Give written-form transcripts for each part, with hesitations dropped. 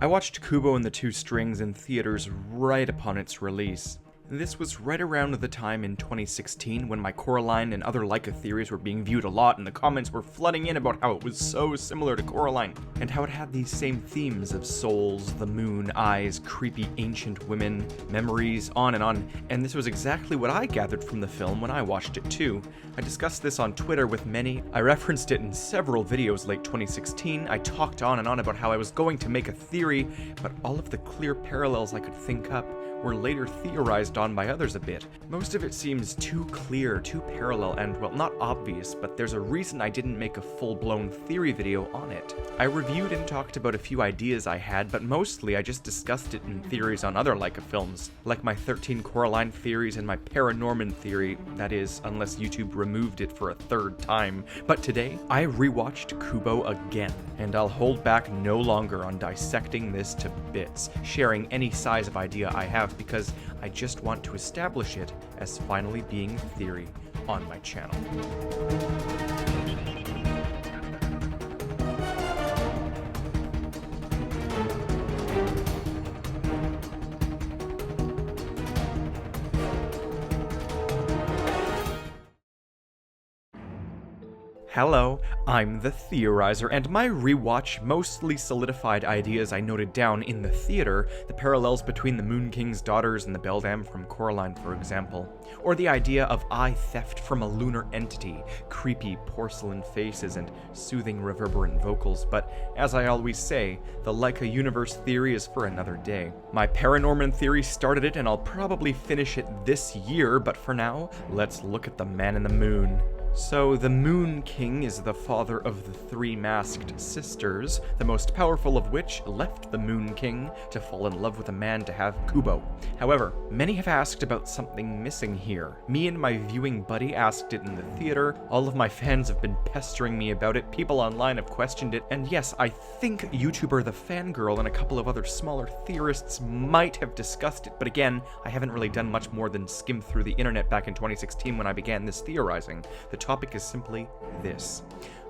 I watched Kubo and the Two Strings in theaters right upon its release. This was right around the time in 2016 when my Coraline and other Laika theories were being viewed a lot, and the comments were flooding in about how it was so similar to Coraline, and how it had these same themes of souls, the moon, eyes, creepy ancient women, memories, on, and this was exactly what I gathered from the film when I watched it too. I discussed this on Twitter with many, I referenced it in several videos late 2016, I talked on and on about how I was going to make a theory, but all of the clear parallels I could think up were later theorized on by others a bit. Most of it seems too clear, too parallel, and, well, not obvious, but there's a reason I didn't make a full-blown theory video on it. I reviewed and talked about a few ideas I had, but mostly I just discussed it in theories on other Laika films, like my 13 Coraline theories and my Paranorman theory, that is, unless YouTube removed it for a third time. But today, I rewatched Kubo again, and I'll hold back no longer on dissecting this to bits, sharing any size of idea I have, because I just want to establish it as finally being theory on my channel. Hello, I'm the Theorizer, and my rewatch mostly solidified ideas I noted down in the theater, the parallels between the Moon King's daughters and the beldam from Coraline, for example, or the idea of eye theft from a lunar entity, creepy porcelain faces, and soothing reverberant vocals, but as I always say, the Laika universe theory is for another day. My Paranorman theory started it, and I'll probably finish it this year, but for now, let's look at the man in the moon. So, the Moon King is the father of the three masked sisters, the most powerful of which left the Moon King to fall in love with a man to have Kubo. However, many have asked about something missing here. Me and my viewing buddy asked it in the theater, all of my fans have been pestering me about it, people online have questioned it, and yes, I think YouTuber The Fangirl and a couple of other smaller theorists might have discussed it, but again, I haven't really done much more than skim through the internet back in 2016 when I began this theorizing. The topic is simply this.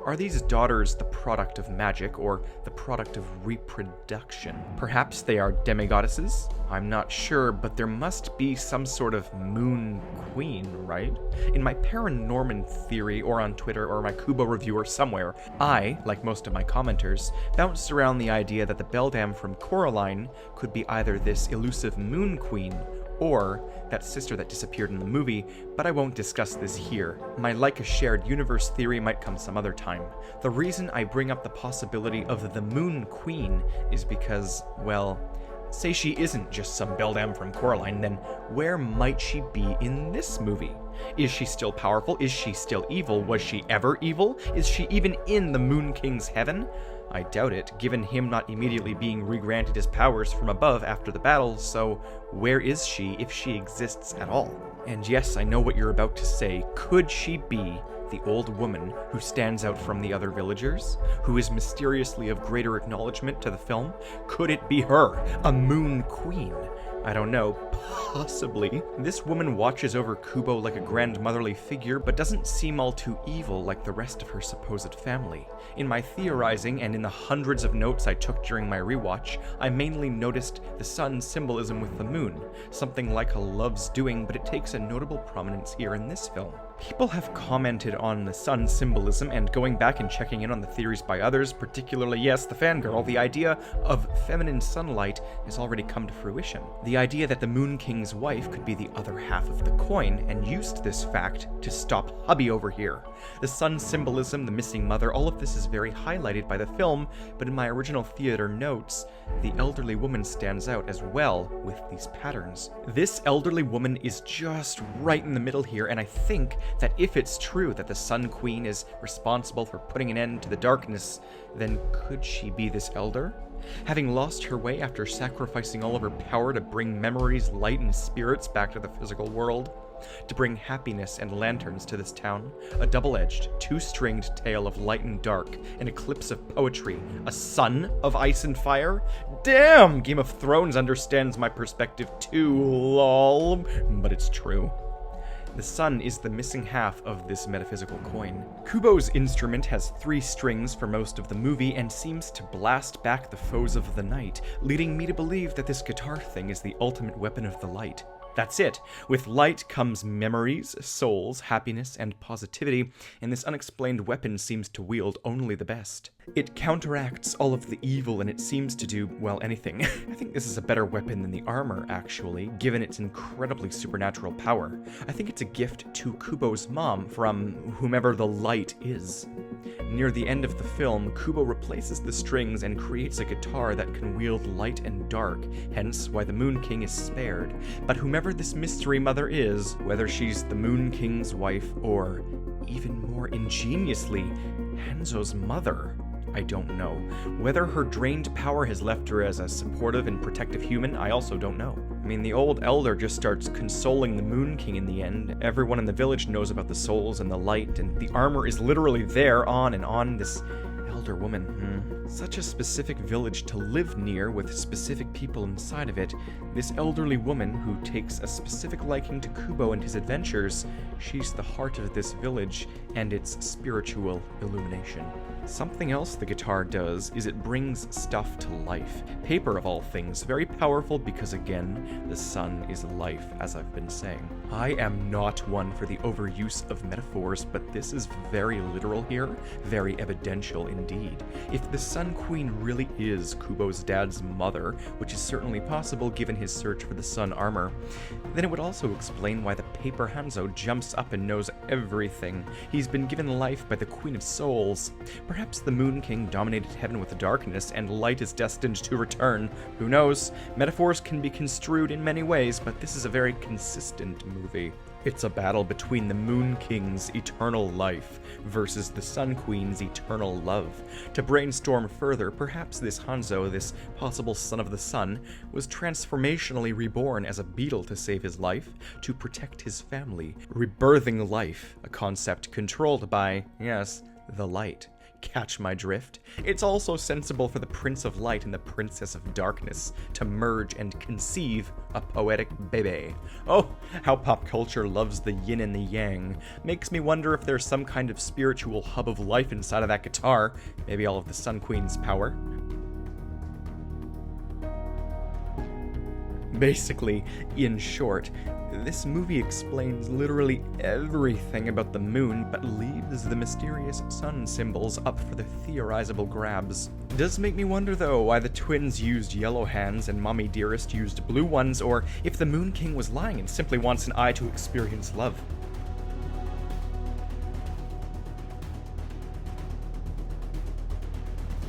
Are these daughters the product of magic, or the product of reproduction? Perhaps they are demigoddesses? I'm not sure, but there must be some sort of moon queen, right? In my Paranorman theory, or on Twitter, or my Kubo review, or somewhere, I, like most of my commenters, bounced around the idea that the beldam from Coraline could be either this elusive moon queen, or that sister that disappeared in the movie, but I won't discuss this here. My Laika shared universe theory might come some other time. The reason I bring up the possibility of the Moon Queen is because, well, say she isn't just some beldam from Coraline, then where might she be in this movie? Is she still powerful? Is she still evil? Was she ever evil? Is she even in the Moon King's heaven? I doubt it, given him not immediately being re-granted his powers from above after the battle, so where is she if she exists at all? And yes, I know what you're about to say. Could she be the old woman who stands out from the other villagers? Who is mysteriously of greater acknowledgement to the film? Could it be her, a Moon Queen? I don't know, possibly. This woman watches over Kubo like a grandmotherly figure, but doesn't seem all too evil like the rest of her supposed family. In my theorizing, and in the hundreds of notes I took during my rewatch, I mainly noticed the sun's symbolism with the moon, something Laika loves doing, but it takes a notable prominence here in this film. People have commented on the sun symbolism, and going back and checking in on the theories by others, particularly, yes, the fangirl, the idea of feminine sunlight has already come to fruition. The idea that the Moon King's wife could be the other half of the coin, and used this fact to stop hubby over here. The sun symbolism, the missing mother, all of this is very highlighted by the film, but in my original theater notes, the elderly woman stands out as well with these patterns. This elderly woman is just right in the middle here, and I think that if it's true that the Sun Queen is responsible for putting an end to the darkness, then could she be this elder? Having lost her way after sacrificing all of her power to bring memories, light, and spirits back to the physical world, to bring happiness and lanterns to this town, a double-edged, two-stringed tale of light and dark, an eclipse of poetry, a sun of ice and fire? Damn! Game of Thrones understands my perspective too, lol. But it's true. The sun is the missing half of this metaphysical coin. Kubo's instrument has 3 strings for most of the movie and seems to blast back the foes of the night, leading me to believe that this guitar thing is the ultimate weapon of the light. That's it. With light comes memories, souls, happiness, and positivity, and this unexplained weapon seems to wield only the best. It counteracts all of the evil, and it seems to do, well, anything. I think this is a better weapon than the armor, actually, given its incredibly supernatural power. I think it's a gift to Kubo's mom from whomever the light is. Near the end of the film, Kubo replaces the strings and creates a guitar that can wield light and dark, hence why the Moon King is spared. But whomever this mystery mother is, whether she's the Moon King's wife or, even more ingeniously, Hanzo's mother, I don't know. Whether her drained power has left her as a supportive and protective human, I also don't know. I mean, the old elder just starts consoling the Moon King in the end. Everyone in the village knows about the souls and the light, and the armor is literally there on and on. This elder woman, Such a specific village to live near with specific people inside of it. This elderly woman, who takes a specific liking to Kubo and his adventures, she's the heart of this village and its spiritual illumination. Something else the guitar does is it brings stuff to life. Paper of all things, very powerful because again, the sun is life, as I've been saying. I am not one for the overuse of metaphors, but this is very literal here, very evidential indeed. If the Sun Queen really is Kubo's dad's mother, which is certainly possible given his search for the sun armor, then it would also explain why the paper Hanzo jumps up and knows everything. He's been given life by the Queen of Souls. Perhaps the Moon King dominated heaven with darkness, and light is destined to return. Who knows? Metaphors can be construed in many ways, but this is a very consistent movie. It's a battle between the Moon King's eternal life versus the Sun Queen's eternal love. To brainstorm further, perhaps this Hanzo, this possible son of the sun, was transformationally reborn as a beetle to save his life, to protect his family. Rebirthing life, a concept controlled by, yes, the light. Catch my drift? It's also sensible for the Prince of Light and the Princess of Darkness to merge and conceive a poetic bebe. Oh, how pop culture loves the yin and the yang. Makes me wonder if there's some kind of spiritual hub of life inside of that guitar. Maybe all of the Sun Queen's power. Basically, in short, this movie explains literally everything about the moon, but leaves the mysterious sun symbols up for the theorizable grabs. It does make me wonder, though, why the twins used yellow hands and Mommy Dearest used blue ones, or if the Moon King was lying and simply wants an eye to experience love.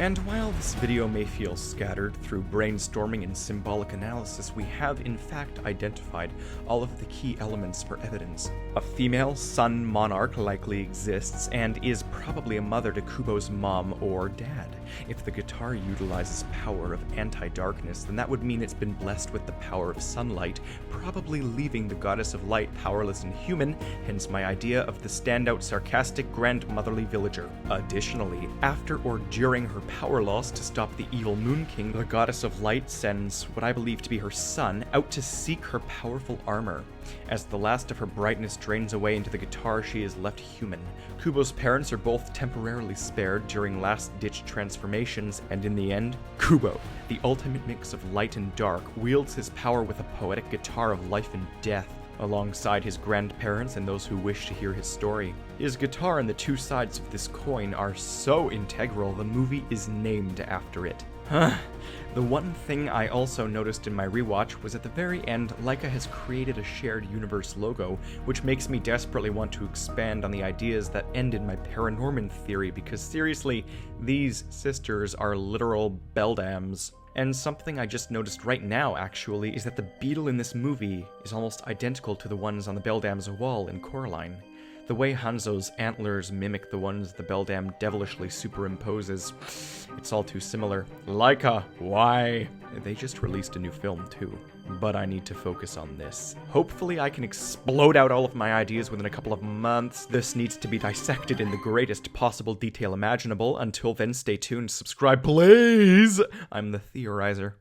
And while this video may feel scattered through brainstorming and symbolic analysis, we have in fact identified all of the key elements for evidence. A female sun monarch likely exists and is probably a mother to Kubo's mom or dad. If the guitar utilizes power of anti-darkness, then that would mean it's been blessed with the power of sunlight, probably leaving the goddess of light powerless and human, hence my idea of the standout sarcastic grandmotherly villager. Additionally, after or during her power loss to stop the evil Moon King, the goddess of light sends what I believe to be her son out to seek her powerful armor. As the last of her brightness drains away into the guitar, she is left human. Kubo's parents are both temporarily spared during last-ditch transformations, and in the end, Kubo, the ultimate mix of light and dark, wields his power with a poetic guitar of life and death, alongside his grandparents and those who wish to hear his story. His guitar and the two sides of this coin are so integral, the movie is named after it. The one thing I also noticed in my rewatch was at the very end, Laika has created a shared universe logo, which makes me desperately want to expand on the ideas that ended my Paranorman theory, because seriously, these sisters are literal beldams. And something I just noticed right now, actually, is that the beetle in this movie is almost identical to the ones on the beldam's wall in Coraline. The way Hanzo's antlers mimic the ones the beldam devilishly superimposes, it's all too similar. Laika, why? They just released a new film too, but I need to focus on this. Hopefully I can explode out all of my ideas within a couple of months. This needs to be dissected in the greatest possible detail imaginable. Until then, stay tuned, subscribe please! I'm the Theorizer.